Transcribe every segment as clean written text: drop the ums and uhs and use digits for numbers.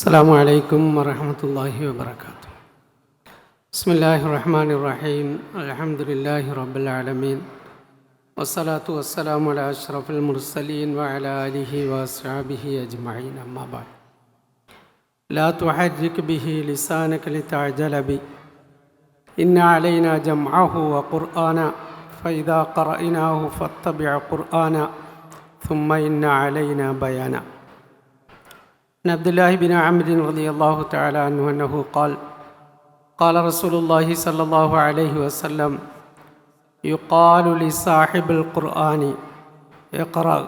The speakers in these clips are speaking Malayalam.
السلام عليكم ورحمة الله وبركاته. بسم الله الرحمن الرحيم. الحمد لله رب العالمين، والصلاة والسلام على أشرف المرسلين وعلى آله وأصحابه أجمعين. أما بعد، لا تحرك به لسانك لتعجل به إن علينا جمعه وقرآنا فإذا قرأناه فاتبع قرآنا ثم إن علينا بيانا. عن عبد الله بن عمرو رضي الله تعالى عنه أنه قال: قال رسول الله صلى الله عليه وسلم: يقال لصاحب القرآن اقرأ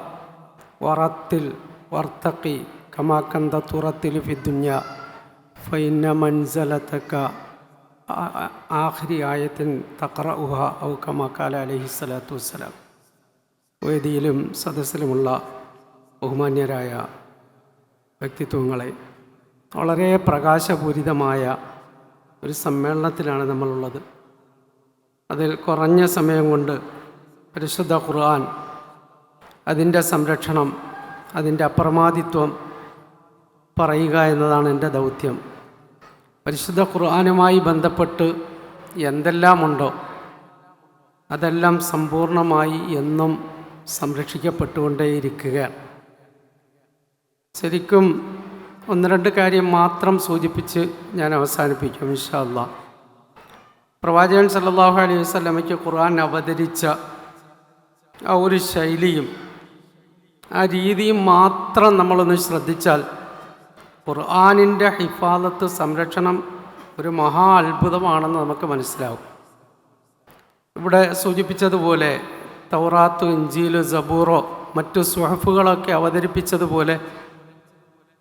ورتل وارتقي كما كنت ترتل في الدنيا فإن منزلتك آخر آية تقرأها أو كما قال عليه الصلاة والسلام. വേദിയിലും സദസ്സിലുമുള്ള ബഹുമാന്യരായ വ്യക്തിത്വങ്ങളെ, വളരെ പ്രകാശപൂരിതമായ ഒരു സമ്മേളനത്തിലാണ് നമ്മളുള്ളത്. അതിൽ കുറഞ്ഞ സമയം കൊണ്ട് പരിശുദ്ധ ഖുർആൻ, അതിൻ്റെ സംരക്ഷണം, അതിൻ്റെ അപ്രമാദിത്വം പറയുക എന്നതാണ് എൻ്റെ ദൗത്യം. പരിശുദ്ധ ഖുർആനുമായി ബന്ധപ്പെട്ട് എന്തെല്ലാമുണ്ടോ അതെല്ലാം സമ്പൂർണമായി എന്നും സംരക്ഷിക്കപ്പെട്ടുകൊണ്ടേയിരിക്കുകയാണ്. ശരിക്കും ഒന്ന് രണ്ട് കാര്യം മാത്രം സൂചിപ്പിച്ച് ഞാൻ അവസാനിപ്പിക്കും ഇൻഷാ അല്ലാഹ്. പ്രവാചകൻ സല്ലല്ലാഹു അലൈഹി വസല്ലമയ്ക്ക് ഖുർആൻ അവതരിച്ച ആ ഒരു ശൈലിയും ആ രീതിയും മാത്രം നമ്മളൊന്ന് ശ്രദ്ധിച്ചാൽ ഖുർആനിൻ്റെ ഹിഫാദത്ത്, സംരക്ഷണം ഒരു മഹാ അത്ഭുതമാണെന്ന് നമുക്ക് മനസ്സിലാവും. ഇവിടെ സൂചിപ്പിച്ചതുപോലെ തൗറാത്ത്, ഇഞ്ചീല്, സബൂറോ മറ്റു സുഹഫുകളൊക്കെ അവതരിപ്പിച്ചതുപോലെ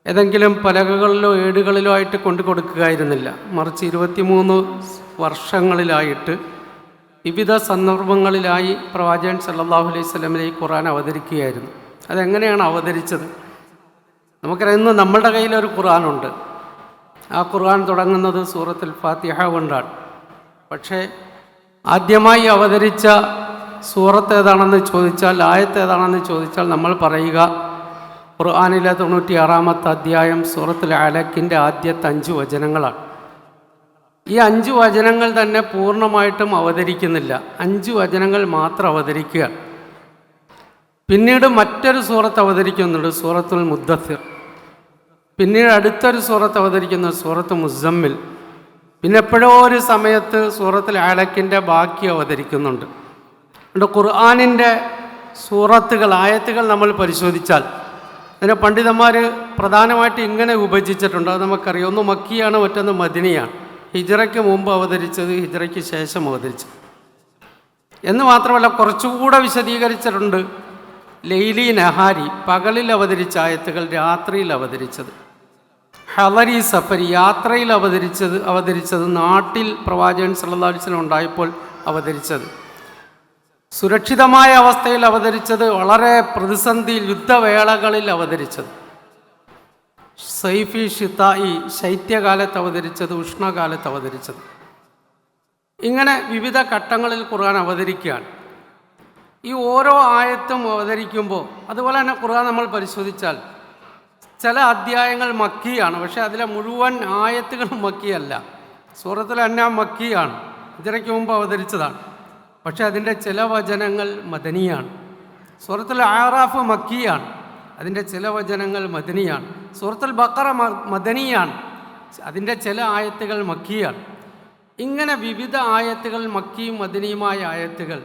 ഏതെങ്കിലും പലകകളിലോ ഏടുകളിലോ ആയിട്ട് കൊണ്ടു കൊടുക്കുകയായിരുന്നില്ല. മറിച്ച് 23 വർഷങ്ങളിലായിട്ട് വിവിധ സന്ദർഭങ്ങളിലായി പ്രവാചകൻ സല്ലല്ലാഹു അലൈഹി വസല്ലമയെ ഖുർആൻ അവതരിക്കുകയായിരുന്നു. അതെങ്ങനെയാണ് അവതരിച്ചത്? നമുക്കറിയാം, ഇന്ന് നമ്മളുടെ കയ്യിലൊരു ഖുർആനുണ്ട്. ആ ഖുർആൻ തുടങ്ങുന്നത് സൂറത്തുൽ ഫാത്തിഹ കൊണ്ടാണ്. പക്ഷേ ആദ്യമായി അവതരിച്ച സൂറത്ത് ഏതാണെന്ന് ചോദിച്ചാൽ, ആയത്ത് ഏതാണെന്ന് ചോദിച്ചാൽ നമ്മൾ പറയുക ഖുർആനിലെ 96-ാമത്തെ അധ്യായം സൂറത്തുൽ അലക്കിൻ്റെ ആദ്യത്തെ 5 വചനങ്ങളാണ്. ഈ 5 വചനങ്ങൾ തന്നെ പൂർണ്ണമായിട്ടും അവതരിക്കുന്നില്ല, 5 വചനങ്ങൾ മാത്രം അവതരിക്കുക. പിന്നീട് മറ്റൊരു സൂറത്ത് അവതരിക്കുന്നുണ്ട്, സൂറത്തുൽ മുദ്ദസ്സിർ. പിന്നീട് അടുത്തൊരു സൂറത്ത് അവതരിക്കുന്നു, സൂറത്ത് മുസമ്മിൽ. പിന്നെ എപ്പോഴോ ഒരു സമയത്ത് സൂറത്തുൽ അലക്കിൻ്റെ ബാക്കി അവതരിക്കുന്നുണ്ട്. അതുകൊണ്ട് ഖുർആനിൻ്റെ സൂറത്തുകൾ, ആയത്തുകൾ നമ്മൾ പരിശോധിച്ചാൽ അതിനെ പണ്ഡിതന്മാർ പ്രധാനമായിട്ട് ഇങ്ങനെ വിഭജിച്ചിട്ടുണ്ട്. അത് നമുക്കറിയാം. ഒന്ന് മക്കിയാണ്, മറ്റൊന്ന് മദിനിയാണ്. ഹിജ്റയ്ക്ക് മുമ്പ് അവതരിച്ചത്, ഹിജ്റയ്ക്ക് ശേഷം അവതരിച്ചത് എന്ന് മാത്രമല്ല, കുറച്ചുകൂടെ വിശദീകരിച്ചിട്ടുണ്ട്. ലൈലി നഹാരി, പകലിൽ അവതരിച്ച ആയത്തുകൾ രാത്രിയിൽ അവതരിച്ചത്. ഹളരി സഫരി, യാത്രയിൽ അവതരിച്ചത് നാട്ടിൽ പ്രവാചകൻ സല്ലല്ലാഹു അലൈഹി വസല്ലം ഉണ്ടായപ്പോൾ അവതരിച്ചത്. സുരക്ഷിതമായ അവസ്ഥയിൽ അവതരിച്ചത്, വളരെ പ്രതിസന്ധി യുദ്ധവേളകളിൽ അവതരിച്ചത്. സൈഫി ഷിതായി, ശൈത്യകാലത്ത് അവതരിച്ചത്, ഉഷ്ണകാലത്ത് അവതരിച്ചത്. ഇങ്ങനെ വിവിധ ഘട്ടങ്ങളിൽ ഖുർആൻ അവതരിക്കുകയാണ്. ഈ ഓരോ ആയത്തും അവതരിക്കുമ്പോൾ, അതുപോലെ തന്നെ ഖുർആൻ നമ്മൾ പരിശോധിച്ചാൽ ചില അധ്യായങ്ങൾ മക്കിയാണ്, പക്ഷേ അതിലെ മുഴുവൻ ആയത്തുകളും മക്കിയല്ല. സൂറത്തുൽ അൻആം മക്കിയാണ്, ഹിജ്റയ്ക്ക് മുമ്പ് അവതരിച്ചതാണ്. പക്ഷേ അതിൻ്റെ ചില വചനങ്ങൾ മദനിയാണ്. സൂറത്തുൽ ആറാഫ് മക്കിയാണ്, അതിൻ്റെ ചില വചനങ്ങൾ മദനിയാണ്. സൂറത്തുൽ ബഖറ മദനിയാണ്, അതിൻ്റെ ചില ആയത്തുകൾ മക്കിയാണ്. ഇങ്ങനെ വിവിധ ആയത്തുകൾ, മക്കിയും മദനിയുമായ ആയത്തുകൾ.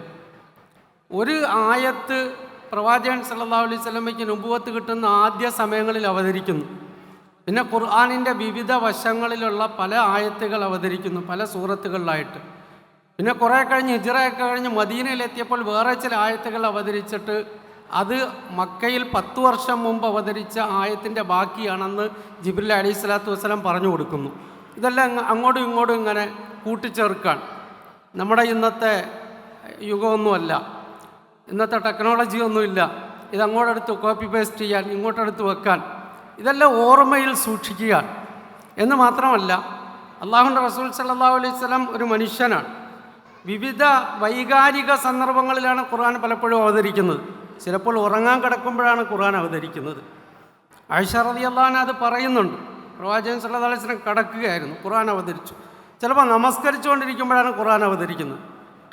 ഒരു ആയത്ത് പ്രവാചകൻ സല്ലല്ലാഹു അലൈഹി വസല്ലമയ്ക്ക് നുബുവത്ത് കിട്ടുന്ന ആദ്യ സമയങ്ങളിൽ അവതരിക്കുന്നു. പിന്നെ ഖുർആനിൻ്റെ വിവിധ വശങ്ങളിലുള്ള പല ആയത്തുകൾ അവതരിക്കുന്നു, പല സൂറത്തുകളിലായിട്ട്. പിന്നെ കുറേ കഴിഞ്ഞ് ഹിജ്റയൊക്കെ കഴിഞ്ഞ് മദീനയിലെത്തിയപ്പോൾ വേറെ ചില ആയത്തുകൾ അവതരിച്ചിട്ട് അത് മക്കയിൽ 10 വർഷം മുമ്പ് അവതരിച്ച ആയത്തിൻ്റെ ബാക്കിയാണെന്ന് ജിബ്രീൽ അലൈഹി സ്വലാത്തു വസ്സലാം പറഞ്ഞു കൊടുക്കുന്നു. ഇതെല്ലാം അങ്ങോട്ടും ഇങ്ങോട്ടും ഇങ്ങനെ കൂട്ടിച്ചേർക്കാൻ. നമ്മുടെ ഇന്നത്തെ യുഗമൊന്നുമല്ല, ഇന്നത്തെ ടെക്നോളജി ഒന്നുമില്ല. ഇതങ്ങോട്ടെടുത്ത് കോപ്പി പേസ്റ്റ് ചെയ്യാൻ, ഇങ്ങോട്ടെടുത്ത് വെക്കാൻ, ഇതെല്ലാം ഓർമ്മയിൽ സൂക്ഷിക്കുക എന്ന് മാത്രമല്ല, അള്ളാഹുവിൻ്റെ റസൂൽ സല്ലല്ലാഹു അലൈഹി വസല്ലം ഒരു മനുഷ്യനാണ്. വിവിധ വൈകാരിക സന്ദർഭങ്ങളിലാണ് ഖുർആൻ പലപ്പോഴും അവതരിക്കുന്നത്. ചിലപ്പോൾ ഉറങ്ങാൻ കിടക്കുമ്പോഴാണ് ഖുർആൻ അവതരിക്കുന്നത്. ആയിഷ റളിയല്ലാഹു അൻഹ അത് പറയുന്നുണ്ട്. പ്രവാചകൻ സല്ലല്ലാഹു അലൈഹി വസല്ലം കിടക്കുകയായിരുന്നു, ഖുർആൻ അവതരിച്ചു. ചിലപ്പോൾ നമസ്കരിച്ചുകൊണ്ടിരിക്കുമ്പോഴാണ് ഖുർആൻ അവതരിക്കുന്നത്.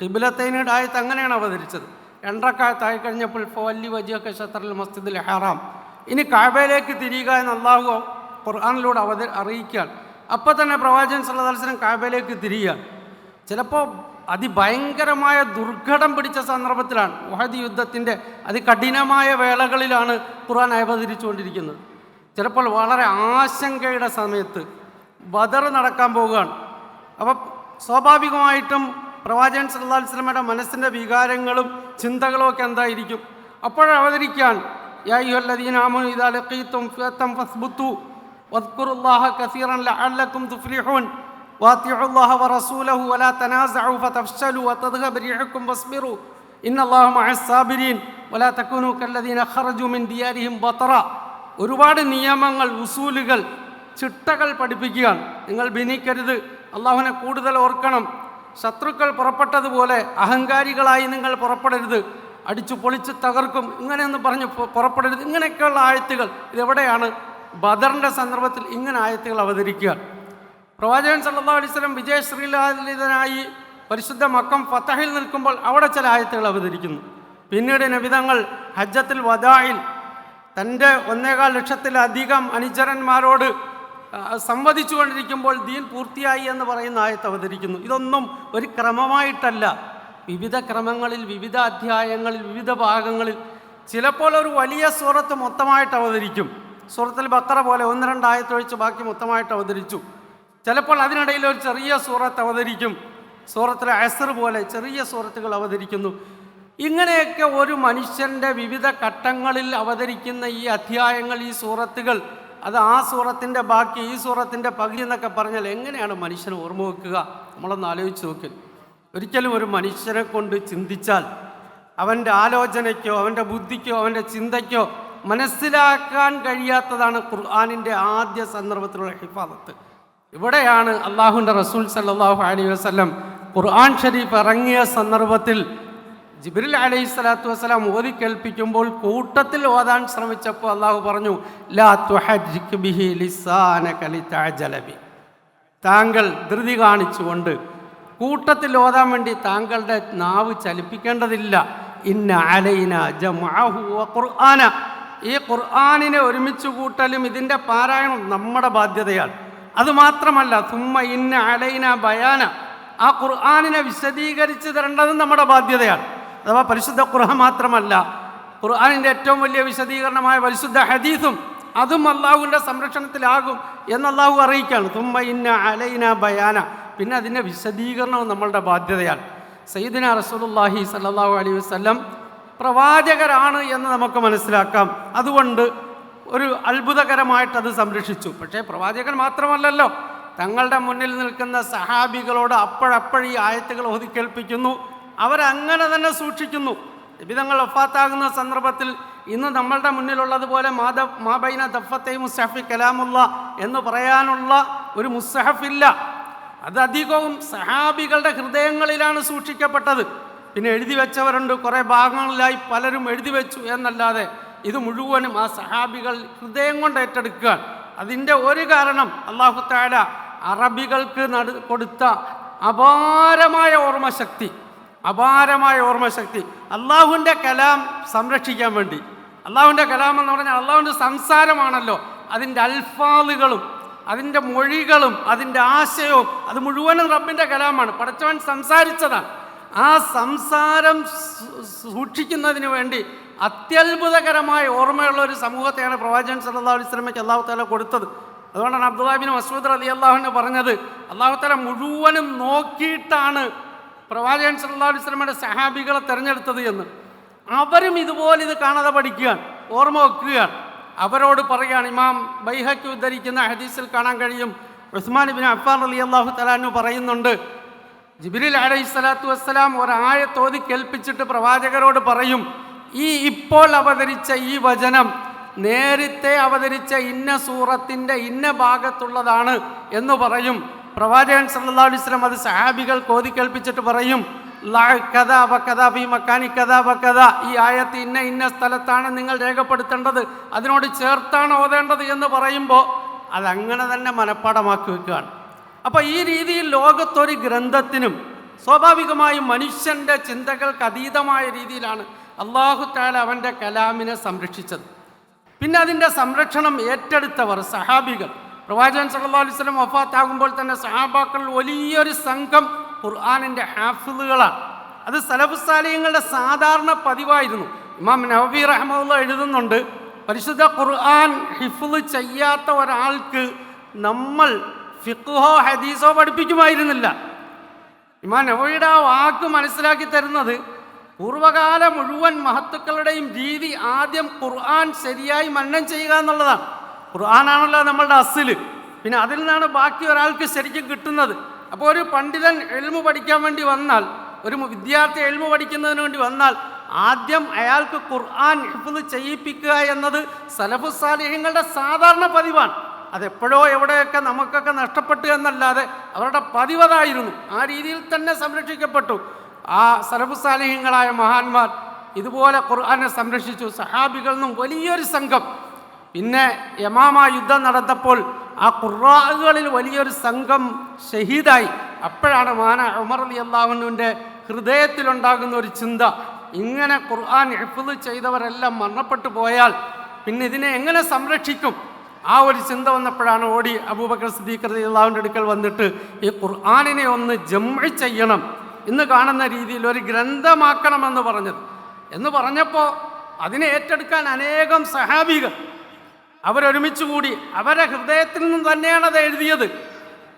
ഖിബ്ലത്തൈനിയുടെ ആയത്ത് അങ്ങനെയാണ് അവതരിച്ചത്. 2 റക്അത്തായി കഴിഞ്ഞപ്പോൾ ഫവല്ലി വജ്ഹക ശത്റൽ മസ്ജിദിൽ ഹറാം, ഇനി കഅബയിലേക്ക് തിരിയുക എന്ന് അള്ളാഹു ഖുർആനിലൂടെ അറിയിക്കുകയാണ്. അപ്പോൾ തന്നെ പ്രവാചകൻ സല്ലല്ലാഹു അലൈഹി വസല്ലം കഅബയിലേക്ക് തിരിയുകയാണ്. ചിലപ്പോൾ അതിഭയങ്കരമായ ദുർഘടം പിടിച്ച സന്ദർഭത്തിലാണ്, ഉഹദ് യുദ്ധത്തിൻ്റെ അതികഠിനമായ വേളകളിലാണ് ഖുർആൻ അവതരിച്ചുകൊണ്ടിരിക്കുന്നത്. ചിലപ്പോൾ വളരെ ആശങ്കയുടെ സമയത്ത് ബദർ നടക്കാൻ പോവുകയാണ്. അപ്പോൾ സ്വാഭാവികമായിട്ടും പ്രവാചകൻ സല്ലല്ലാഹു അലൈഹി വസല്ലമയുടെ മനസ്സിൻ്റെ വികാരങ്ങളും ചിന്തകളും ഒക്കെ എന്തായിരിക്കും? അപ്പോഴവതരിക്കാൻ യാ അയ്യുഹല്ലദീന ആമനൂ ഇദാ ലഖീതും ഫിഅതൻ ഫസ്ബുതു വദ്കുറുല്ലാഹ കസീറൻ ലഅല്ലകും തുഫ്ലിഹൂൻ വാതിഉല്ലാഹ വറസൂലഹു വലാ തനാസഉ ഫതഫ്ശലു വതദ്ഹബ റീഹുക്കും വസ്ബിറു ഇന്നല്ലാഹ മഅസ് സാബിരീൻ വലാ തകൂനൂ കല്ലദീന ഖറജു മിൻ ദിയാരിഹിം ബതറ. ഒരുപാട് നിയമങ്ങൾ, ഉസൂലുകൾ, ചിട്ടകൾ പഠിപ്പിക്കുകയാണ്. നിങ്ങൾ ഭിന്നിക്കരുത്, അള്ളാഹുവിനെ കൂടുതൽ ഓർക്കണം, ശത്രുക്കൾ പുറപ്പെട്ടതുപോലെ അഹങ്കാരികളായി നിങ്ങൾ പുറപ്പെടരുത്, അടിച്ചു പൊളിച്ച് തകർക്കും, ഇങ്ങനെയൊന്ന് പറഞ്ഞ് പുറപ്പെടരുത്. ഇങ്ങനെയൊക്കെയുള്ള ആയത്തുകൾ ഇതെവിടെയാണ്? ബദറിൻ്റെ സന്ദർഭത്തിൽ ഇങ്ങനെ ആയത്തുകൾ അവതരിക്കുകയാണ്. പ്രവാചകൻ സല്ലല്ലാഹു അലൈഹി വസല്ലം വിജയശ്രീലാളിതനായി പരിശുദ്ധ മക്കം ഫതഹിൽ നിൽക്കുമ്പോൾ അവിടെ ചില ആയത്തുകൾ അവതരിക്കുന്നു. പിന്നീട് നബിതങ്ങൾ ഹജ്ജത്തുൽ വദാഇൽ തൻ്റെ 1.25 ലക്ഷത്തിലധികം അനുചരന്മാരോട് സംവദിച്ചു കൊണ്ടിരിക്കുമ്പോൾ ദീൻ പൂർത്തിയായി എന്ന് പറയുന്ന ആയത്ത് അവതരിക്കുന്നു. ഇതൊന്നും ഒരു ക്രമമായിട്ടല്ല, വിവിധ ക്രമങ്ങളിൽ, വിവിധ അധ്യായങ്ങളിൽ, വിവിധ ഭാഗങ്ങളിൽ. ചിലപ്പോൾ ഒരു വലിയ സൂറത്ത് മൊത്തമായിട്ട് അവതരിക്കും, സൂറത്തുൽ ബഖറ പോലെ 1-2 ആയത്തൊഴിച്ച് ബാക്കി മൊത്തമായിട്ട് അവതരിച്ചു. ചിലപ്പോൾ അതിനിടയിൽ ഒരു ചെറിയ സൂറത്ത് അവതരിക്കും, സൂറത്തുൽ അസ്ർ പോലെ ചെറിയ സൂറത്തുകൾ അവതരിക്കുന്നു. ഇങ്ങനെയൊക്കെ ഒരു മനുഷ്യൻ്റെ വിവിധ ഘട്ടങ്ങളിൽ അവതരിക്കുന്ന ഈ അധ്യായങ്ങൾ, ഈ സൂറത്തുകൾ, അത് ആ സൂറത്തിൻ്റെ ബാക്കി, ഈ സൂറത്തിൻ്റെ പകുതി എന്നൊക്കെ പറഞ്ഞാൽ എങ്ങനെയാണ് മനുഷ്യനെ ഓർമ്മ വെക്കുക? നമ്മളൊന്ന് ആലോചിച്ച് നോക്കി. ഒരിക്കലും ഒരു മനുഷ്യനെ കൊണ്ട് ചിന്തിച്ചാൽ അവൻ്റെ ആലോചനയ്ക്കോ അവൻ്റെ ബുദ്ധിക്കോ അവൻ്റെ ചിന്തയ്ക്കോ മനസ്സിലാക്കാൻ കഴിയാത്തതാണ് ഖുർആനിൻ്റെ ആദ്യ സന്ദർഭത്തിലുള്ള ഹിഫാദത്ത്. ഇവിടെയാണ് അള്ളാഹുവിൻ്റെ റസൂൽ സല്ലല്ലാഹു അലൈഹി വസല്ലം ഖുർആൻ ഷരീഫ് ഇറങ്ങിയ സന്ദർഭത്തിൽ ജിബ്രീൽ അലൈഹിസ്സലാത്തു വസ്സലാം ഓതി കേൾപ്പിക്കുമ്പോൾ കൂട്ടത്തിൽ ഓതാൻ ശ്രമിച്ചപ്പോൾ അള്ളാഹു പറഞ്ഞു, ലാ തുഹർരിക് ബിഹി ലിസാനക ലിതഅജല ബി. താങ്കൾ ധൃതി കാണിച്ചുകൊണ്ട് കൂട്ടത്തിൽ ഓതാൻ വേണ്ടി താങ്കളുടെ നാവ് ചലിപ്പിക്കേണ്ടതില്ല. ഇന്ന അലൈന ജംഅഹു വ ഖുർആന. ഈ ഖുർആനിനെ ഒരുമിച്ച് കൂട്ടലും ഇതിൻ്റെ പാരായണം നമ്മുടെ ബാധ്യതയാണ്. അതുമാത്രമല്ല, സുമ്മ ഇന്ന അലൈന ബയാന. ആ ഖുർആനിനെ വിശദീകരിച്ച് തരേണ്ടതും നമ്മുടെ ബാധ്യതയാണ്. അഥവാ പരിശുദ്ധ ഖുർആൻ മാത്രമല്ല, ഖുർആനിൻ്റെ ഏറ്റവും വലിയ വിശദീകരണമായ പരിശുദ്ധ ഹദീസും അതും അള്ളാഹുവിൻ്റെ സംരക്ഷണത്തിലാകും എന്ന് അള്ളാഹു അറിയിക്കുകയാണ്. തുമ്മ ഇന്ന അലൈന ബയാന. പിന്നെ അതിൻ്റെ വിശദീകരണവും നമ്മളുടെ ബാധ്യതയാണ്. സയ്യിദുന റസൂലുള്ളാഹി സ്വല്ലല്ലാഹു അലൈഹി വസല്ലം പ്രവാചകരാണ് എന്ന് നമുക്ക് മനസ്സിലാക്കാം. അതുകൊണ്ട് ഒരു അത്ഭുതകരമായിട്ടത് സംരക്ഷിച്ചു. പക്ഷേ പ്രവാചകൻ മാത്രമല്ലല്ലോ, തങ്ങളുടെ മുന്നിൽ നിൽക്കുന്ന സഹാബികളോട് അപ്പോഴപ്പോഴീ ആയത്തുകൾ ഓതി കേൾപ്പിക്കുന്നു. അവരങ്ങനെ തന്നെ സൂക്ഷിക്കുന്നു. നബിതങ്ങൾ വഫാത്താകുന്ന സന്ദർഭത്തിൽ ഇന്ന് നമ്മളുടെ മുന്നിലുള്ളതുപോലെ മാബൈന ദഫത്തൈ മുസ്ഹഫി കലാമുള്ള എന്ന് പറയാനുള്ള ഒരു മുസ്ഹഫില്ല. അത് അധികവും സഹാബികളുടെ ഹൃദയങ്ങളിലാണ് സൂക്ഷിക്കപ്പെട്ടത്. പിന്നെ എഴുതി വെച്ചവരുണ്ട്, കുറേ ഭാഗങ്ങളിലായി പലരും എഴുതി വെച്ചു എന്നല്ലാതെ ഇത് മുഴുവനും ആ സഹാബികൾ ഹൃദയം കൊണ്ട് ഏറ്റെടുക്കുകയാണ്. അതിൻ്റെ ഒരു കാരണം അല്ലാഹു തആല അറബികൾക്ക് കൊടുത്ത അപാരമായ ഓർമ്മശക്തി. അള്ളാഹുവിൻ്റെ കലാം സംരക്ഷിക്കാൻ വേണ്ടി. അള്ളാഹുവിൻ്റെ കലാം എന്ന് പറഞ്ഞാൽ അള്ളാഹുവിൻ്റെ സംസാരമാണല്ലോ. അതിൻ്റെ അൽഫാളുകളും അതിൻ്റെ മൊഴികളും അതിൻ്റെ ആശയവും അത് മുഴുവനും റബ്ബിൻ്റെ കലാമാണ്. പടച്ചവൻ സംസാരിച്ചതാണ്. ആ സംസാരം സൂക്ഷിക്കുന്നതിന് വേണ്ടി അത്യത്ഭുതകരമായ ഓർമ്മയുള്ള ഒരു സമൂഹത്തെയാണ് പ്രവാചകൻ സല്ലല്ലാഹു അലൈഹി വസല്ലമയ്ക്ക് അല്ലാഹു തആല കൊടുത്തത്. അതുകൊണ്ടാണ് അബ്ദുല്ലാഹ് ഇബ്നു മസ്ഊദ് റളിയല്ലാഹു അൻഹു പറഞ്ഞത്, അല്ലാഹു തആല മുഴുവനും നോക്കിയിട്ടാണ് പ്രവാചകൻ സല്ലല്ലാഹു അലൈഹി വസല്ലമയുടെ സഹാബികളെ തിരഞ്ഞെടുത്തത് എന്ന്. അവരും ഇതുപോലെ ഇത് കാണാതെ പഠിക്കുകയാണ്, ഓർമ്മ വെക്കുകയാണ്. അവരോട് പറയുകയാണ്, ഇമാം ബൈഹഖി ഉദ്ധരിക്കുന്ന ഹദീസിൽ കാണാൻ കഴിയും, ഉസ്മാൻ ഇബ്നു അഫ്ഫാൻ റളിയല്ലാഹു തആല അൻഹു പറയുന്നുണ്ട്, ജിബ്രീൽ അലൈഹിസ്സലാത്തു വസ്സലാം ഒരായത്ത് ഓതി കേൾപ്പിച്ചിട്ട് പ്രവാചകരോട് പറയും, ഈ ഇപ്പോൾ അവതരിച്ച ഈ വചനം നേരത്തെ അവതരിച്ച ഇന്ന സൂറത്തിൻ്റെ ഇന്ന ഭാഗത്തുള്ളതാണ് എന്ന് പറയും. പ്രവാചകൻ സല്ലല്ലാഹു അലൈഹി വസല്ലം അത് സഹാബികൾ ഓതി കേൾപ്പിച്ചിട്ട് പറയും, കഥാ ബക്കഥാ ഫീ മക്കാനി കഥാ ബക്കഥാ, ഈ ആയത്ത് ഇന്ന സ്ഥലത്താണ് നിങ്ങൾ രേഖപ്പെടുത്തേണ്ടത്, അതിനോട് ചേർത്താണ് ഓതേണ്ടത് എന്ന് പറയുമ്പോൾ അതങ്ങനെ തന്നെ മനഃപ്പാടമാക്കി വെക്കുകയാണ്. അപ്പോൾ ഈ രീതിയിൽ ലോകത്തൊരു ഗ്രന്ഥത്തിനും സ്വാഭാവികമായും മനുഷ്യൻ്റെ ചിന്തകൾക്ക് അതീതമായ രീതിയിലാണ് അല്ലാഹു തആല അവൻ്റെ കലാമിനെ സംരക്ഷിച്ചത്. പിന്നെ അതിൻ്റെ സംരക്ഷണം ഏറ്റെടുത്തവർ സഹാബികൾ. പ്രവാചകൻ സല്ലല്ലാഹു അലൈഹി വസല്ലം വഫാത്താകുമ്പോൾ തന്നെ സഹാബാക്കളിൽ വലിയൊരു സംഘം ഖുർആനിൻ്റെ ഹാഫിളുകളാണ്. അത് സലഫ് സാലിഹ്യങ്ങളുടെ സാധാരണ പതിവായിരുന്നു. ഇമാം നവവി റഹ്മത്തുള്ളാഹി എഴുതുന്നുണ്ട്, പരിശുദ്ധ ഖുർആൻ ഹിഫ്ള് ചെയ്യാത്ത ഒരാൾക്ക് നമ്മൾ ഫിഖ്ഹോ ഹദീസോ പഠിപ്പിക്കുമായിരുന്നില്ല. ഇമാം നവവിയുടെ ആ വാക്ക് മനസ്സിലാക്കി തരുന്നത് പൂർവകാല മുഴുവൻ മഹത്തുക്കളുടെയും രീതി ആദ്യം ഖുർആൻ ശരിയായി മനനം ചെയ്യുക എന്നുള്ളതാണ്. ഖുർആനാണല്ലോ നമ്മളുടെ അസ്ല്, പിന്നെ അതിൽ നിന്നാണ് ബാക്കി ഒരാൾക്ക് ശരിക്കും കിട്ടുന്നത്. അപ്പോൾ ഒരു പണ്ഡിതൻ ഇൽമു പഠിക്കാൻ വേണ്ടി വന്നാൽ, ഒരു വിദ്യാർത്ഥി ഇൽമു പഠിക്കുന്നതിന് വേണ്ടി വന്നാൽ ആദ്യം അയാൾക്ക് ഖുർആൻ ഹിഫ്ള് ചെയ്യിപ്പിക്കുക എന്നത് സലഫു സാലിഹ്യങ്ങളുടെ സാധാരണ പതിവാണ്. അതെപ്പോഴോ എവിടെയൊക്കെ നമുക്കൊക്കെ നഷ്ടപ്പെട്ടു എന്നല്ലാതെ അവരുടെ പതിവതായിരുന്നു. ആ രീതിയിൽ തന്നെ സംരക്ഷിക്കപ്പെട്ടു. ആ സലഫു സാലിഹ്യങ്ങളായ മഹാന്മാർ ഇതുപോലെ ഖുർആനെ സംരക്ഷിച്ചു. സഹാബികളിൽ നിന്നും വലിയൊരു സംഘം. പിന്നെ യമാമ യുദ്ധം നടന്നപ്പോൾ ആ ഖുർആകളിൽ വലിയൊരു സംഘം ഷഹീദായി. അപ്പോഴാണ് മഹാന ഉമർ റളിയല്ലാഹു അൻഹുവിൻ്റെ ഹൃദയത്തിലുണ്ടാകുന്ന ഒരു ചിന്ത, ഇങ്ങനെ ഖുർആൻ ഹിഫ്ള് ചെയ്തവരെല്ലാം മരണപ്പെട്ടു പോയാൽ പിന്നെ ഇതിനെ എങ്ങനെ സംരക്ഷിക്കും? ആ ഒരു ചിന്ത വന്നപ്പോഴാണ് ഓടി അബൂബക്കർ സിദ്ദീഖ് റളിയല്ലാഹുവിൻ്റെ അടുക്കൽ വന്നിട്ട് ഈ ഖുർആനിനെ ഒന്ന് ജംഅ് ചെയ്യണം, ഇന്ന് കാണുന്ന രീതിയിൽ ഒരു ഗ്രന്ഥമാക്കണമെന്ന് പറഞ്ഞത്. എന്ന് പറഞ്ഞപ്പോൾ അതിനെ ഏറ്റെടുക്കാൻ അനേകം സഹാബികൾ അവരൊരുമിച്ച് കൂടി. അവരെ ഹൃദയത്തിൽ നിന്നും തന്നെയാണ് അത് എഴുതിയത്.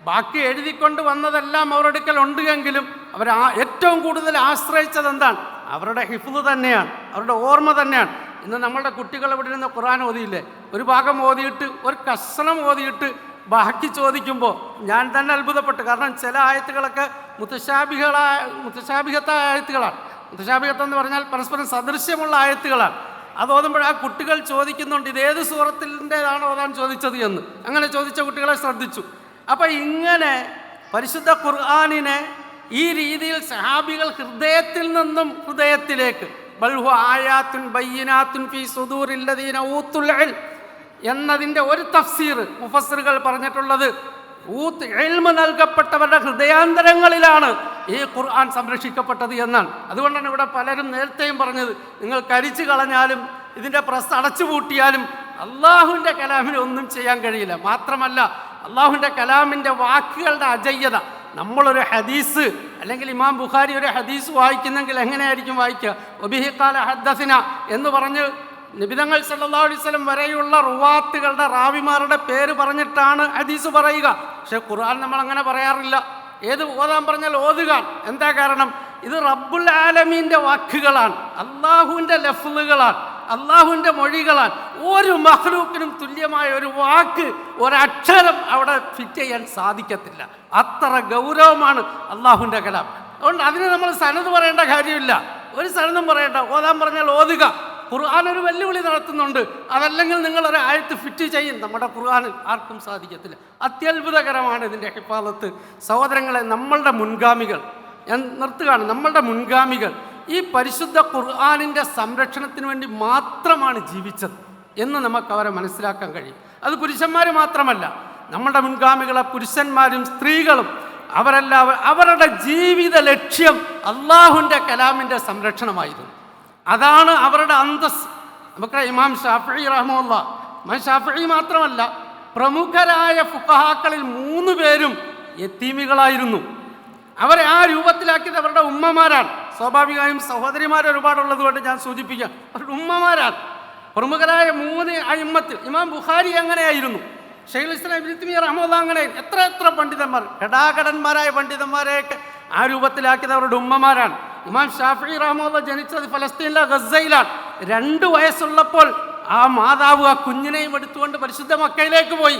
ബാക്കി എഴുതിക്കൊണ്ട് വന്നതെല്ലാം അവരുടെ അടുക്കൽ ഉണ്ട് എങ്കിലും അവർ ഏറ്റവും കൂടുതൽ ആശ്രയിച്ചത് എന്താണ്? അവരുടെ ഹിഫ്ള് തന്നെയാണ്, അവരുടെ ഓർമ്മ തന്നെയാണ്. ഇന്ന് നമ്മളുടെ കുട്ടികൾ ഇവിടെ ഇരുന്ന് ഖുർആൻ ഓതിയില്ലേ, ഒരു ഭാഗം ഓതിയിട്ട് ഒരു കഷണം ഓതിയിട്ട് ബാക്കി ചോദിക്കുമ്പോൾ ഞാൻ തന്നെ അത്ഭുതപ്പെട്ടു. കാരണം ചില ആയത്തുകളൊക്കെ മുത്തശാബിഹത്തായ ആയത്തുകളാണ്. മുത്തശാബിഹത്ത് എന്ന് പറഞ്ഞാൽ പരസ്പരം സദൃശ്യമുള്ള ആയത്തുകളാണ്. അത് ഓതുമ്പോൾ ആ കുട്ടികൾ ചോദിക്കുന്നുണ്ട്, ഇതേത് സൂറത്തിൻ്റെതാണ് ഓതാൻ ചോദിച്ചത് എന്ന്. അങ്ങനെ ചോദിച്ച കുട്ടികളെ ശ്രദ്ധിച്ചു. അപ്പം ഇങ്ങനെ പരിശുദ്ധ ഖുർആനിനെ ഈ രീതിയിൽ സഹാബികൾ ഹൃദയത്തിൽ നിന്നും ഹൃദയത്തിലേക്ക്, ബൽഹു ആയാത്തുൻ ബയ്യിനാത്തുൻ ഫീ സുദൂരില്ലദീന ഊത്തുൽ ഇൽം എന്നതിൻ്റെ ഒരു തഫ്സീർ മുഫസ്സിറുകൾ പറഞ്ഞിട്ടുള്ളത്, ഇൽമ് നൽകപ്പെട്ടവരുടെ ഹൃദയാന്തരങ്ങളിലാണ് ഈ ഖുർആൻ സംരക്ഷിക്കപ്പെട്ടത് എന്നാണ്. അതുകൊണ്ടാണ് ഇവിടെ പലരും നേരത്തെയും പറഞ്ഞത്, നിങ്ങൾ കരിച്ചു കളഞ്ഞാലും ഇതിൻ്റെ പ്രസ് അടച്ചു പൂട്ടിയാലും അള്ളാഹുവിൻ്റെ കലാമിന് ഒന്നും ചെയ്യാൻ കഴിയില്ല. മാത്രമല്ല അള്ളാഹുവിൻ്റെ കലാമിൻ്റെ വാക്കുകളുടെ അജയ്യത. നമ്മളൊരു ഹദീസ് അല്ലെങ്കിൽ ഇമാം ബുഖാരി ഒരു ഹദീസ് വായിക്കുന്നെങ്കിൽ എങ്ങനെയായിരിക്കും വായിക്കുക? വബിഹി ഖാല ഹദ്ദസന എന്ന് പറഞ്ഞ് നബിതങ്ങൾ സല്ലല്ലാഹു അലൈഹി വസല്ലം വരെയുള്ള റുവാത്തുകളുടെ റാവിമാരുടെ പേര് പറഞ്ഞിട്ടാണ് ഹദീസ് പറയുക. പക്ഷെ ഖുർആൻ നമ്മൾ അങ്ങനെ പറയാറില്ല. ഏത് ഓതാൻ പറഞ്ഞാൽ ഓതുക. എന്താ കാരണം? ഇത് റബ്ബുൽ ആലമീൻ്റെ വാക്കുകളാണ്, അള്ളാഹുവിൻ്റെ ലഫ്ളുകളാണ്, അള്ളാഹുവിൻ്റെ മൊഴികളാണ്. ഒരു മഖ്ലൂക്കിനും തുല്യമായ ഒരു വാക്ക്, ഒരക്ഷരം അവിടെ ഫിറ്റ് ചെയ്യാൻ സാധിക്കത്തില്ല. അത്ര ഗൗരവമാണ് അള്ളാഹുവിൻ്റെ കലാം. അതുകൊണ്ട് അതിന് നമ്മൾ സനത് പറയേണ്ട കാര്യമില്ല, ഒരു സനതും പറയേണ്ട. ഓതാൻ പറഞ്ഞാൽ ഓതുക. ഖുർആൻ ഒരു വെല്ലുവിളി നടത്തുന്നുണ്ട്. അതല്ലെങ്കിൽ നിങ്ങളൊരു ആയത്ത് ഫിറ്റ് ചെയ്യും. നമ്മുടെ ഖുർആനിൽ ആർക്കും സാധിക്കത്തില്ല. അത്യത്ഭുതകരമാണ് ഇതിൻ്റെ ഹിഫാളത്ത്. സഹോദരങ്ങളെ, നമ്മളുടെ മുൻഗാമികൾ, ഞാൻ നിർത്തുകയാണ്, നമ്മളുടെ മുൻഗാമികൾ ഈ പരിശുദ്ധ ഖുർആനിൻ്റെ സംരക്ഷണത്തിന് വേണ്ടി മാത്രമാണ് ജീവിച്ചത് എന്ന് നമുക്ക് അവരെ മനസ്സിലാക്കാൻ കഴിയും. അത് പുരുഷന്മാർ മാത്രമല്ല, നമ്മുടെ മുൻഗാമികളെ പുരുഷന്മാരും സ്ത്രീകളും അവരെല്ലാം അവരുടെ ജീവിത ലക്ഷ്യം അള്ളാഹുവിൻ്റെ കലാമിൻ്റെ സംരക്ഷണമായിരുന്നു. അതാണ് അവരുടെ അന്തസ്. നമുക്ക് ഇമാം ഷാഫിഈ റഹ്മത്തുള്ളാഹി, ഇമാം ഷാഫിഈ മാത്രമല്ല, പ്രമുഖരായ ഫുഖഹാക്കളിൽ 3 പേരും യതീമികളായിരുന്നു. അവരെ ആ രൂപത്തിലാക്കിയത് അവരുടെ ഉമ്മമാരാണ്. സ്വാഭാവികമായും സഹോദരിമാർ ഒരുപാടുള്ളത് കൊണ്ട് ഞാൻ സൂചിപ്പിക്കാം, അവരുടെ ഉമ്മമാരാണ്. പ്രമുഖരായ 3 അയിമ്മത്തിൽ ഇമാം ബുഖാരി അങ്ങനെയായിരുന്നു, ശൈഖുൽ ഇസ്ലാം ഇബ്നു തൈമിയ്യ റഹ്മത്തുള്ളാഹി അങ്ങനെ എത്ര പണ്ഡിതന്മാർ, ഘടാഘടന്മാരായ പണ്ഡിതന്മാരെയൊക്കെ ആ രൂപത്തിലാക്കിയത് അവരുടെ ഉമ്മമാരാണ്. ഇമാം ഷാഫിഈ റഹ്മത്തുള്ളാഹി ജനിച്ചത് ഫലസ്തീനിലെ ഗസയിലാണ്. 2 വയസ്സുള്ളപ്പോൾ ആ മാതാവ് ആ കുഞ്ഞിനെയും എടുത്തുകൊണ്ട് പരിശുദ്ധ മക്കയിലേക്ക് പോയി.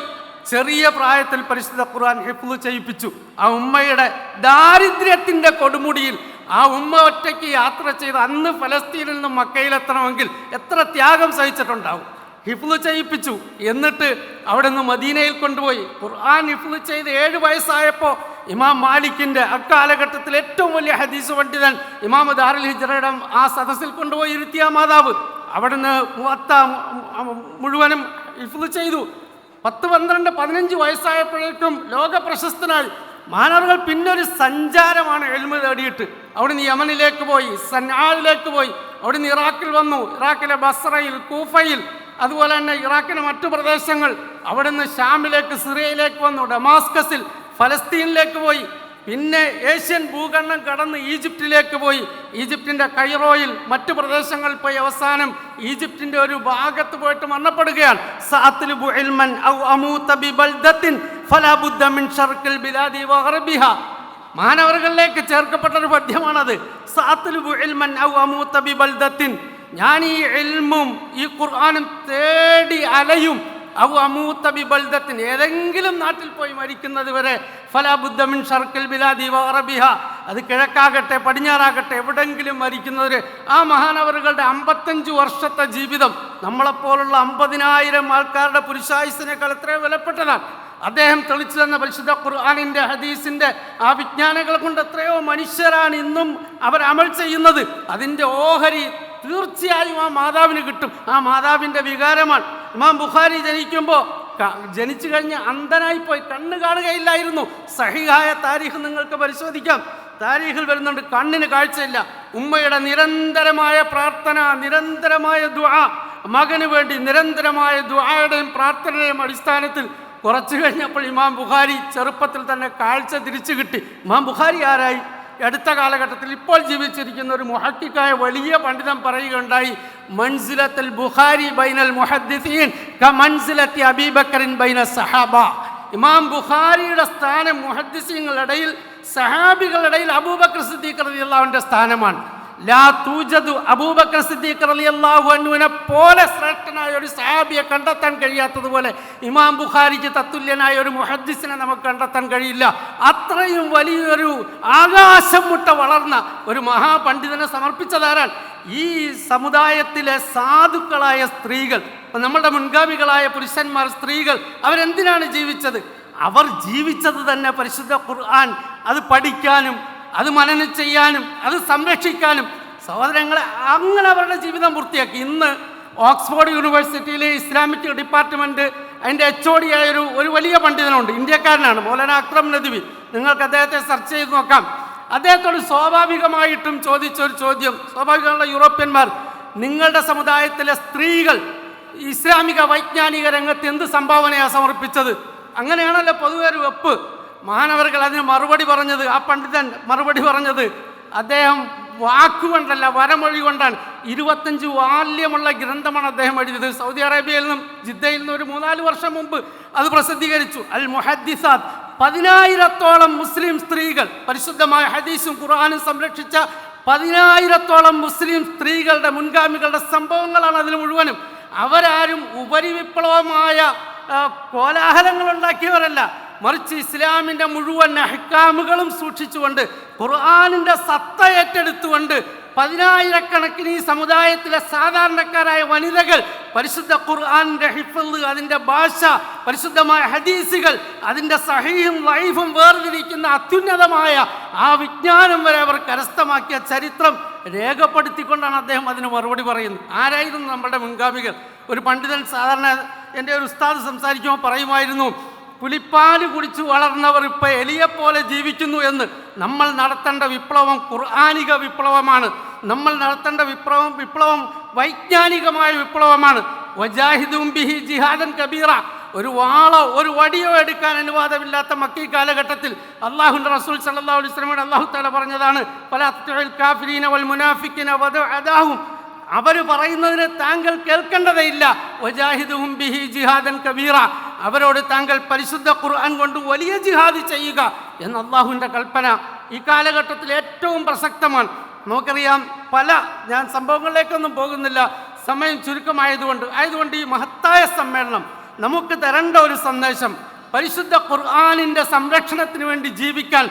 ചെറിയ പ്രായത്തിൽ പരിശുദ്ധ ഖുർആൻ ഹിഫ്ള് ചെയ്യിപ്പിച്ചു. ആ ഉമ്മയുടെ ദാരിദ്ര്യത്തിൻ്റെ കൊടുമുടിയിൽ ആ ഉമ്മ ഒറ്റയ്ക്ക് യാത്ര ചെയ്ത് അന്ന് ഫലസ്തീനിൽ നിന്നും മക്കയിലെത്തണമെങ്കിൽ എത്ര ത്യാഗം സഹിച്ചിട്ടുണ്ടാവും. ഹിഫ്ള് ചെയ്യിപ്പിച്ചു. എന്നിട്ട് അവിടെ നിന്ന് മദീനയിൽ കൊണ്ടുപോയി. ഖുർആൻ ഹിഫ്ള് ചെയ്ത് 7 വയസ്സായപ്പോൾ ഇമാം മാലിക്കിൻ്റെ അക്കാലഘട്ടത്തിൽ ഏറ്റവും വലിയ ഹദീസ് പണ്ഡിതൻ ഇമാം ദാറുൽ ഹിജ്റയുടെ ആ സദസ്സിൽ കൊണ്ടുപോയി ഇരുത്തിയ മാതാവ് അവിടുന്ന് മുവത്ത മുഴുവനും ഹിഫ്ള് ചെയ്തു. 10, 12, 15 വയസ്സായപ്പോഴേക്കും ലോക പ്രശസ്തനായി. മഹാനവറുകൾ പിന്നൊരു സഞ്ചാരമാണ് എൽമ് തേടിയിട്ട്. അവിടുന്ന് യമനിലേക്ക് പോയി, സൻആയിലേക്ക് പോയി, അവിടുന്ന് ഇറാഖിൽ വന്നു, ഇറാഖിലെ ബസ്രയിൽ, കൂഫയിൽ, അതുപോലെ തന്നെ ഇറാഖിലെ മറ്റു പ്രദേശങ്ങൾ, അവിടുന്ന് ഷാമിലേക്ക്, സിറിയയിലേക്ക് വന്നു, ഡമാസ്കസിൽ, ഫലസ്തീനിലേക്ക് പോയി, പിന്നെ ഏഷ്യൻ ഭൂഖണ്ഡം കടന്ന് ഈജിപ്തിലേക്ക് പോയി, ഈജിപ്തിൻ്റെ കൈറോയിൽ മറ്റു പ്രദേശങ്ങളിൽ പോയി അവസാനം ഈജിപ്തിൻ്റെ ഒരു ഭാഗത്ത് പോയിട്ട് മരണപ്പെടുകയാണ്. മാനവറുകളിലേക്ക് ചേർക്കപ്പെട്ടൊരു പദ്യമാണത്. ഞാൻ ഈ ഇൽമും ഈ ഖുർആനും തേടി അലയും, ഏതെങ്കിലും നാട്ടിൽ പോയി മരിക്കുന്നത് വരെ ഫലാബുദ്ദമിൻ ഷർക്കിൽ ബിലാദി വഅറബിഹ, അത് കിഴക്കാകട്ടെ പടിഞ്ഞാറാകട്ടെ എവിടെങ്കിലും മരിക്കുന്നവര്. ആ മഹാനവറുകളുടെ 55 വർഷത്തെ ജീവിതം നമ്മളെപ്പോലുള്ള 50,000 ആൾക്കാരുടെ പുരുഷായുസിനേക്കാൾ എത്രയോ വിലപ്പെട്ടതാണ്. അദ്ദേഹം തെളിച്ചു തന്ന പരിശുദ്ധ ഖുർആനിൻ്റെ, ഹദീസിൻ്റെ ആ വിജ്ഞാനങ്ങളെ കൊണ്ട് എത്രയോ മനുഷ്യരാണ് ഇന്നും അവർ അമൽ ചെയ്യുന്നത്. അതിൻ്റെ ഓഹരി തീർച്ചയായും ആ മാതാവിന് കിട്ടും. ആ മാതാവിൻ്റെ വികാരമാണ്. ഇമാം ബുഖാരി ജനിച്ചു കഴിഞ്ഞ് അന്ധനായിപ്പോയി, കണ്ണ് കാണുകയില്ലായിരുന്നു. സഹിഹായ താരീഖ് നിങ്ങൾക്ക് പരിശോധിക്കാം. താരീഖിൽ വരുന്നുണ്ട്, കണ്ണിന് കാഴ്ചയില്ല. ഉമ്മയുടെ നിരന്തരമായ പ്രാർത്ഥന, നിരന്തരമായ ദുആ, മകന് വേണ്ടി നിരന്തരമായ ദുആയുടെയും പ്രാർത്ഥനയുടെയും അടിസ്ഥാനത്തിൽ കുറച്ചു കഴിഞ്ഞപ്പോൾ ഇമാം ബുഖാരി ചെറുപ്പത്തിൽ തന്നെ കാഴ്ച തിരിച്ചു കിട്ടി. ഇമാം ബുഖാരി ആരായി? അടുത്ത കാലഘട്ടത്തിൽ ഇപ്പോൾ ജീവിച്ചിരിക്കുന്ന ഒരു മുഹദ്ദിഖായ വലിയ പണ്ഡിതൻ പറയുകയുണ്ടായി, മൻസിലത്തുൽ ബുഖാരി ബൈനൽ മുഹദ്ദിസീൻ കമൻസിലത്തി അബീ ബക്കറിൻ ബൈന സഹാബ. ഇമാം ബുഖാരിയുടെ സ്ഥാനം മുഹദ്ദിസീങ്ങളുടെ ഇടയിൽ, സഹാബികളുടെ ഇടയിൽ അബൂബക്കർ സിദ്ദീഖ് റളിയല്ലാഹു അൻഹുവിന്റെ സ്ഥാനമാണ്. ലാ തൂജദു അബൂബക്കർ സിദ്ദീഖ് റളിയല്ലാഹു അൻഹുവിനെ പോലെ ശ്രേഷ്ഠനായ ഒരു സഹാബിയെ കണ്ടെത്താൻ കഴിയാത്തതുപോലെ ഇമാം ബുഖാരിക്ക് തത്തുല്യനായ ഒരു മുഹദ്ദിസിനെ നമുക്ക് കണ്ടെത്താൻ കഴിയില്ല. അത്രയും വലിയൊരു ആകാശം മുട്ട വളർന്ന ഒരു മഹാപണ്ഡിതനെ സമർപ്പിച്ചതാരാണ്? ഈ സമുദായത്തിലെ സാധുക്കളായ സ്ത്രീകൾ, നമ്മളുടെ മുൻഗാമികളായ പുരുഷന്മാർ, സ്ത്രീകൾ, അവരെന്തിനാണ് ജീവിച്ചത്? അവർ ജീവിച്ചത് തന്നെ പരിശുദ്ധ ഖുർആൻ അത് പഠിക്കാനും, അത് മനനം ചെയ്യാനും, അത് സംരക്ഷിക്കാനും. സഹോദരങ്ങളെ, അങ്ങനെ അവരുടെ ജീവിതം പൂർത്തിയാക്കി. ഇന്ന് ഓക്സ്ഫോർഡ് യൂണിവേഴ്സിറ്റിയിലെ ഇസ്ലാമിക് ഡിപ്പാർട്ട്മെൻറ്റ് അതിൻ്റെ HOD ആയ ഒരു വലിയ പണ്ഡിതനുണ്ട്, ഇന്ത്യക്കാരനാണ്, മൗലാന അക്രം നദ്വി. നിങ്ങൾക്ക് അദ്ദേഹത്തെ സെർച്ച് ചെയ്ത് നോക്കാം. അദ്ദേഹത്തോട് സ്വാഭാവികമായിട്ടും ചോദിച്ചൊരു ചോദ്യം, സ്വാഭാവികമുള്ള യൂറോപ്യന്മാർ, നിങ്ങളുടെ സമുദായത്തിലെ സ്ത്രീകൾ ഇസ്ലാമിക വൈജ്ഞാനിക രംഗത്ത് എന്ത് സംഭാവനയാണ് സമർപ്പിച്ചത്? അങ്ങനെയാണല്ലോ പൊതുവെ ഒരു വെപ്പ്. മഹാനവറുകൾ അതിന് മറുപടി പറഞ്ഞത്, ആ പണ്ഡിതൻ മറുപടി പറഞ്ഞത്, അദ്ദേഹം വാക്കുകൊണ്ടല്ല വരമൊഴി കൊണ്ടാണ്. 25 വാല്യമുള്ള ഗ്രന്ഥമാണ് അദ്ദേഹം എഴുതിയത്. സൗദി അറേബ്യയിൽ നിന്നും ജിദ്ദയിൽ നിന്നും ഒരു 3-4 വർഷം മുമ്പ് അത് പ്രസിദ്ധീകരിച്ചു. അൽ മുഹദ്ദിസാത്ത്. 10,000-ഓളം മുസ്ലിം സ്ത്രീകൾ, പരിശുദ്ധമായ ഹദീസും ഖുർആനും സംരക്ഷിച്ച 10,000-ഓളം മുസ്ലിം സ്ത്രീകളുടെ മുൻഗാമികളുടെ സംഭവങ്ങളാണ് അതിൽ മുഴുവനും. അവരാരും ഉപരിവിപ്ലവമായ കോലാഹലങ്ങൾ ഉണ്ടാക്കിയവരല്ല, മറിച്ച് ഇസ്ലാമിൻ്റെ മുഴുവൻ അഹ്കാമുകളും സൂക്ഷിച്ചുകൊണ്ട്, ഖുർആനിൻ്റെ സത്ത ഏറ്റെടുത്തുകൊണ്ട് 10,000-കണക്കിന് ഈ സമുദായത്തിലെ സാധാരണക്കാരായ വനിതകൾ പരിശുദ്ധ ഖുർആനിൻ്റെ ഹിഫ്ള്, അതിൻ്റെ ഭാഷ, പരിശുദ്ധമായ ഹദീസുകൾ, അതിൻ്റെ സഹീഹും ലൈഫും വേർതിരിക്കുന്ന അത്യുന്നതമായ ആ വിജ്ഞാനം വരെ അവർ കരസ്ഥമാക്കിയ ചരിത്രം രേഖപ്പെടുത്തിക്കൊണ്ടാണ് അദ്ദേഹം അതിന് മറുപടി പറയുന്നത്. ആരായിരുന്നു നമ്മുടെ മുൻഗാമികൾ? ഒരു പണ്ഡിതൻ, സാധാരണ എൻ്റെ ഒരു ഉസ്താദ് സംസാരിക്കുമ്പോൾ പറയുമായിരുന്നു, പുലിപ്പാല് കുടിച്ചു വളർന്നവർ ഇപ്പോൾ എലിയെപ്പോലെ ജീവിക്കുന്നു എന്ന്. നമ്മൾ നടത്തേണ്ട വിപ്ലവം ഖുർആനിക വിപ്ലവമാണ്. നമ്മൾ നടത്തേണ്ട വിപ്ലവം വൈജ്ഞാനികമായ വിപ്ലവമാണ്. വജാഹിദും ബിഹി ജിഹാദൻ കബീറ. ഒരു വാളോ ഒരു വടിയോ എടുക്കാൻ അനുവാദമില്ലാത്ത മക്കീ കാലഘട്ടത്തിൽ അല്ലാഹുവിൻ്റെ റസൂൽ സല്ലല്ലാഹു അലൈഹി വസല്ലമയോട് അല്ലാഹു തആല പറഞ്ഞതാണ്, ഫലാ തുതിഉൽ കാഫിരീന വൽ മുനാഫിഖീന വദഉ അദാഹും. അവർ പറയുന്നതിന് താങ്കൾ കേൾക്കേണ്ടതേയില്ല. വജാഹിദുഹും ബിഹി ജിഹാദൻ കബീറ. അവരോട് താങ്കൾ പരിശുദ്ധ ഖുർആൻ കൊണ്ട് വലിയ ജിഹാദ് ചെയ്യുക എന്ന അല്ലാഹുവിൻ്റെ കൽപ്പന ഈ കാലഘട്ടത്തിൽ ഏറ്റവും പ്രസക്തമാണ്. നമുക്കറിയാം, ഞാൻ സംഭവങ്ങളിലേക്കൊന്നും പോകുന്നില്ല, സമയം ചുരുക്കമായതുകൊണ്ട് ഈ മഹത്തായ സമ്മേളനം നമുക്ക് തരേണ്ട ഒരു സന്ദേശം, പരിശുദ്ധ ഖുർആനിൻ്റെ സംരക്ഷണത്തിന് വേണ്ടി ജീവിക്കാൻ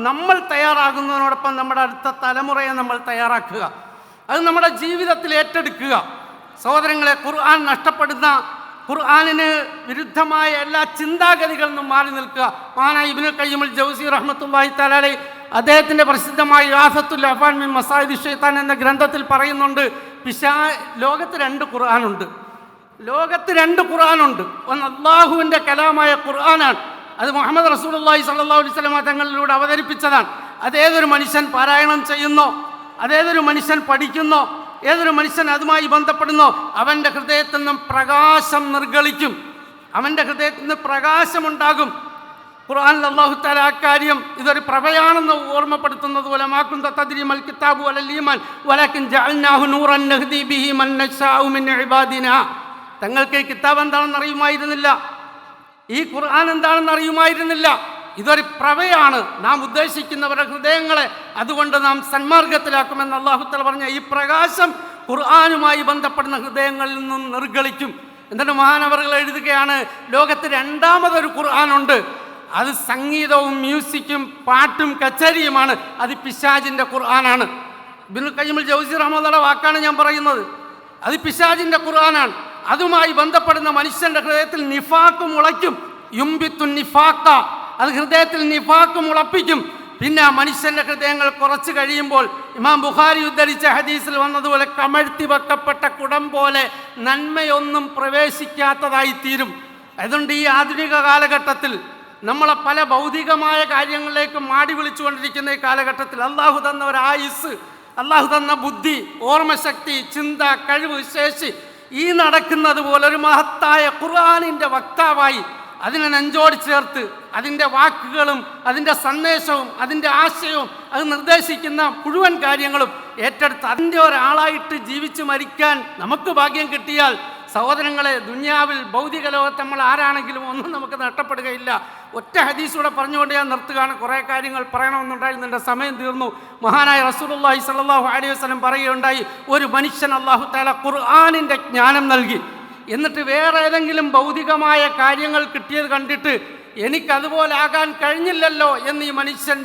നമ്മൾ തയ്യാറാകുന്നതിനോടൊപ്പം നമ്മുടെ അടുത്ത തലമുറയെ നമ്മൾ തയ്യാറാക്കുക, അത് നമ്മുടെ ജീവിതത്തിൽ ഏറ്റെടുക്കുക. സഹോദരങ്ങളെ, ഖുർആൻ നഷ്ടപ്പെടുന്ന, ഖുർആനിന് വിരുദ്ധമായ എല്ലാ ചിന്താഗതികളിൽ നിന്നും മാറി നിൽക്കുക. മഹാനായ ഇബ്നുൽ ഖയ്യിം അൽ ജൗസി റഹ്മത്തുള്ളാഹി തആല അലൈഹി അദ്ദേഹത്തിൻ്റെ പ്രസിദ്ധമായ ഇഗാസത്തുൽ അഫ്ആൻ മിൻ മസായിദി ശൈത്താൻ എന്ന ഗ്രന്ഥത്തിൽ പറയുന്നുണ്ട്, ലോകത്ത് 2 ഖുർആനുണ്ട്. ലോകത്ത് 2 ഖുർആനുണ്ട്. ഒന്ന് അള്ളാഹുവിൻ്റെ കലാമായ ഖുർആനാണ്. അത് മുഹമ്മദ് റസൂലുള്ളാഹി സ്വല്ലല്ലാഹു അലൈഹി വസല്ലം തങ്ങളിലൂടെ അവതരിപ്പിച്ചതാണ്. അതേതൊരു മനുഷ്യൻ പാരായണം ചെയ്യുന്നോ, അതേതൊരു മനുഷ്യൻ പഠിക്കുന്നോ, ഏതൊരു മനുഷ്യൻ അതുമായി ബന്ധപ്പെടുന്നോ, അവൻ്റെ ഹൃദയത്തിൽ നിന്നും പ്രകാശം നിർഗളിക്കും, അവൻ്റെ ഹൃദയത്തിൽ നിന്ന് പ്രകാശമുണ്ടാകും. ഖുർആനിൽ അല്ലാഹു തആല അക്കാര്യം ഇതൊരു പ്രഭയാണെന്ന് ഓർമ്മപ്പെടുത്തുന്നത് പോലെ മാകുന്ത തദ്രി മൽ കിതാബു വലൽ ഈമാൻ വലകിൻ ജഅൽനാഹു നൂറൻ നഹ്ദി ബിഹി മൻ നശാഉ മിൻ ഇബാദിനാ. തങ്ങൾക്ക് ഈ കിതാബ് എന്താണെന്ന് അറിയുമായിരുന്നില്ല, ഈ ഖുർആൻ എന്താണെന്ന് അറിയുമായിരുന്നില്ല. ഇതൊരു പ്രഭയാണ്, നാം ഉദ്ദേശിക്കുന്നവരുടെ ഹൃദയങ്ങളെ അതുകൊണ്ട് നാം സന്മാർഗത്തിലാക്കുമെന്ന് അല്ലാഹു തആല പറഞ്ഞ ഈ പ്രകാശം ഖുർആനുമായി ബന്ധപ്പെടുന്ന ഹൃദയങ്ങളിൽ നിന്നും നിർഗളിക്കും. എന്നിട്ട് മഹാനവറുകൾ എഴുതുകയാണ്, ലോകത്ത് 2ാമതൊരു ഖുർആനുണ്ട്. അത് സംഗീതവും മ്യൂസിക്കും പാട്ടും കച്ചേരിയുമാണ്. അത് പിശാചിൻ്റെ ഖുർആനാണ്. ഇബ്നുൽ ഖയ്യിമുൽ ജൗസി റഹ്മത്തുള്ളാഹിയുടെ വാക്കാണ് ഞാൻ പറയുന്നത്. അത് പിശാചിൻ്റെ ഖുർആനാണ്. അതുമായി ബന്ധപ്പെടുന്ന മനുഷ്യൻ്റെ ഹൃദയത്തിൽ നിഫാക്ക് മുളയ്ക്കും. യുംബിത്തു നിഫാക്ക, അത് ഹൃദയത്തിൽ നിഫാക്ക് മുളപ്പിക്കും. പിന്നെ ആ മനുഷ്യൻ്റെ ഹൃദയങ്ങൾ കുറച്ച് കഴിയുമ്പോൾ ഇമാം ബുഖാരി ഉദ്ധരിച്ച ഹദീസിൽ വന്നതുപോലെ കമഴ്ത്തി വെക്കപ്പെട്ട കുടം പോലെ നന്മയൊന്നും പ്രവേശിക്കാത്തതായി തീരും. അതുകൊണ്ട് ഈ ആധുനിക കാലഘട്ടത്തിൽ നമ്മളെ പല ഭൗതികമായ കാര്യങ്ങളിലേക്ക് മാടി വിളിച്ചുകൊണ്ടിരിക്കുന്ന ഈ കാലഘട്ടത്തിൽ അള്ളാഹു തന്ന ഒരു ആയുസ്, അള്ളാഹു തന്ന ബുദ്ധി, ഓർമ്മശക്തി, ചിന്ത, കഴിവ്, ശേഷി, ഈ നടക്കുന്നത് പോലെ ഒരു മഹത്തായ ഖുർആനിൻ്റെ വക്താവായി അതിനെ നെഞ്ചോട് ചേർത്ത് അതിൻ്റെ വാക്കുകളും അതിൻ്റെ സന്ദേശവും അതിൻ്റെ ആശയവും അത് നിർദ്ദേശിക്കുന്ന മുഴുവൻ കാര്യങ്ങളും ഏറ്റെടുത്ത് അതിൻ്റെ ഒരാളായിട്ട് ജീവിച്ച് മരിക്കാൻ നമുക്ക് ഭാഗ്യം കിട്ടിയാൽ സഹോദരങ്ങളെ, ദുനിയാവിൽ ഭൗതിക ലോകത്ത് നമ്മൾ ആരാണെങ്കിലും ഒന്നും നമുക്ക് നഷ്ടപ്പെടുകയില്ല. ഒറ്റ ഹദീസൂടെ പറഞ്ഞുകൊണ്ട് ഞാൻ നിർത്തുകയാണ്. കുറേ കാര്യങ്ങൾ പറയണമെന്നുണ്ടായിരുന്നു, എൻ്റെ സമയം തീർന്നു. മഹാനായ റസൂലുള്ളാഹി സ്വല്ലല്ലാഹു അലൈഹി വസല്ലം പറയുകയുണ്ടായി, ഒരു മനുഷ്യൻ അല്ലാഹു തആല ഖുർആനിൻ്റെ ജ്ഞാനം നൽകി, എന്നിട്ട് വേറെ ഏതെങ്കിലും ഭൗതികമായ കാര്യങ്ങൾ കിട്ടിയത് കണ്ടിട്ട് എനിക്കതുപോലെ ആകാൻ കഴിഞ്ഞില്ലല്ലോ എന്ന് ഈ മനുഷ്യൻ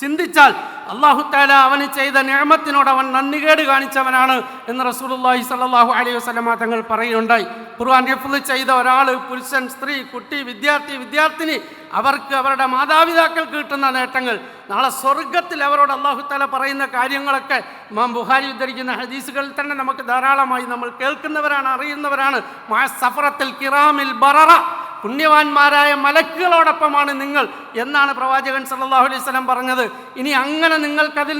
ചിന്തിച്ചാൽ അല്ലാഹു തആല അവന് ചെയ്ത നിഅമത്തിനോട് അവൻ നന്ദികേട് കാണിച്ചവനാണ് എന്ന് റസൂലുള്ളാഹി സ്വല്ലല്ലാഹു അലൈഹി വസല്ലം തങ്ങൾ പറയുകയുണ്ടായി. ഖുർആൻ ഹിഫ്ള് ചെയ്ത ഒരാൾ, പുരുഷൻ, സ്ത്രീ, കുട്ടി, വിദ്യാർത്ഥി, വിദ്യാർത്ഥിനി, അവർക്ക് അവരുടെ മാതാപിതാക്കൾക്ക് കിട്ടുന്ന നേട്ടങ്ങൾ, നാളെ സ്വർഗത്തിൽ അവരോട് അല്ലാഹു തആല പറയുന്ന കാര്യങ്ങളൊക്കെ ഇമാം ബുഖാരി ഉദ്ധരിക്കുന്ന ഹദീസുകളിൽ തന്നെ നമുക്ക് ധാരാളമായി നമ്മൾ കേൾക്കുന്നവരാണ്, അറിയുന്നവരാണ്. മഅ സഫറത്തിൽ കിറാമിൽ ബററ, പുണ്യവാന്മാരായ മലക്കുകളോടൊപ്പമാണ് നിങ്ങൾ എന്നാണ് പ്രവാചകൻ സല്ലല്ലാഹു അലൈഹി വസല്ലം പറഞ്ഞത്. ഇനി അങ്ങനെ നിങ്ങൾക്കതിൽ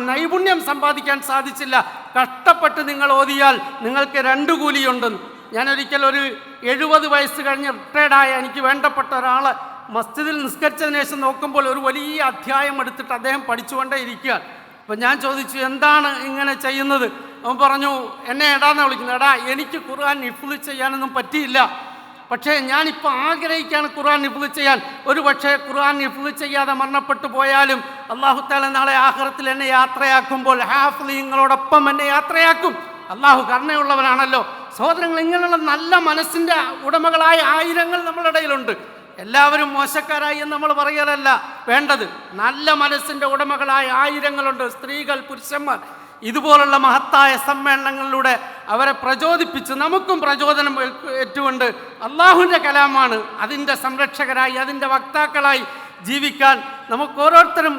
നൈപുണ്യം സമ്പാദിക്കാൻ സാധിച്ചില്ല, കഷ്ടപ്പെട്ട് നിങ്ങൾ ഓതിയാൽ നിങ്ങൾക്ക് 2 കൂലിയുണ്ടെന്ന്. ഞാനൊരിക്കൽ ഒരു 70 വയസ്സ് കഴിഞ്ഞ് റിട്ടയർഡായ എനിക്ക് വേണ്ടപ്പെട്ട ഒരാളെ മസ്ജിദിൽ നിസ്കരിച്ചതിന് ശേഷം നോക്കുമ്പോൾ ഒരു വലിയ അധ്യായം എടുത്തിട്ട് അദ്ദേഹം പഠിച്ചുകൊണ്ടേ ഇരിക്കുക. അപ്പം ഞാൻ ചോദിച്ചു, എന്താണ് ഇങ്ങനെ ചെയ്യുന്നത്? അവൻ പറഞ്ഞു, എന്നെ എടാന്ന് വിളിക്കുന്നത്. എടാ, എനിക്ക് ഖുർആൻ ഹിഫ്ള് ചെയ്യാനൊന്നും പറ്റിയില്ല, പക്ഷേ ഞാനിപ്പോൾ ആഗ്രഹിക്കുകയാണ് ഖുർആൻ ഹിഫ്ള് ചെയ്യാൻ. ഒരു പക്ഷേ ഖുർആൻ ഹിഫ്ള് ചെയ്യാതെ മരണപ്പെട്ടു പോയാലും അല്ലാഹു തആല നാളെ ആഖിറത്തിൽ എന്നെ യാത്രയാക്കുമ്പോൾ ഹാഫിളീങ്ങളോടൊപ്പം എന്നെ യാത്രയാക്കും. അല്ലാഹു കരുണയുള്ളവനാണല്ലോ. സഹോദരങ്ങൾ, ഇങ്ങനെയുള്ള നല്ല മനസ്സിൻ്റെ ഉടമകളായ ആയിരങ്ങൾ നമ്മളുടെ ഇടയിലുണ്ട്. എല്ലാവരും മോശക്കാരായി എന്ന് നമ്മൾ പറയലല്ല വേണ്ടത്. നല്ല മനസ്സിൻ്റെ ഉടമകളായ ആയിരങ്ങളുണ്ട്, സ്ത്രീകൾ, പുരുഷന്മാർ. ഇതുപോലുള്ള മഹത്തായ സമ്മേളനങ്ങളിലൂടെ അവരെ പ്രചോദിപ്പിച്ച് നമുക്കും പ്രചോദനം ഏറ്റുകൊണ്ട് അള്ളാഹുവിൻ്റെ കലാമാണ് അതിൻ്റെ സംരക്ഷകരായി അതിൻ്റെ വക്താക്കളായി ജീവിക്കാൻ നമുക്ക് ഓരോരുത്തരും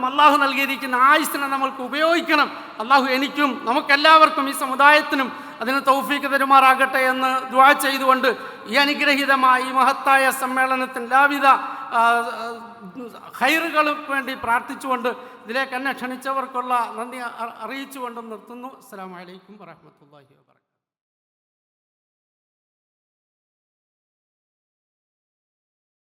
അള്ളാഹു നൽകിയിരിക്കുന്ന ആയുസ്സിനെ നമ്മൾക്ക് ഉപയോഗിക്കണം. അള്ളാഹു എനിക്കും നമുക്കെല്ലാവർക്കും ഈ സമുദായത്തിനും അതിന് തൗഫീക്ക് തരുമാറാകട്ടെ എന്ന് ദുആ ചെയ്തുകൊണ്ട് ഈ അനുഗ്രഹീതമായ ഈ മഹത്തായ സമ്മേളനത്തിന് എല്ലാവിധ ഖൈറുകൾക്ക് വേണ്ടി പ്രാർത്ഥിച്ചുകൊണ്ട് ഇതിലേക്ക് എന്നെ ക്ഷണിച്ചവർക്കുള്ള നന്ദി അറിയിച്ചുകൊണ്ട് നിർത്തുന്നു. അസ്സലാമു അലൈക്കും വറഹ്മത്തുള്ളാഹി വബറകാതുഹു.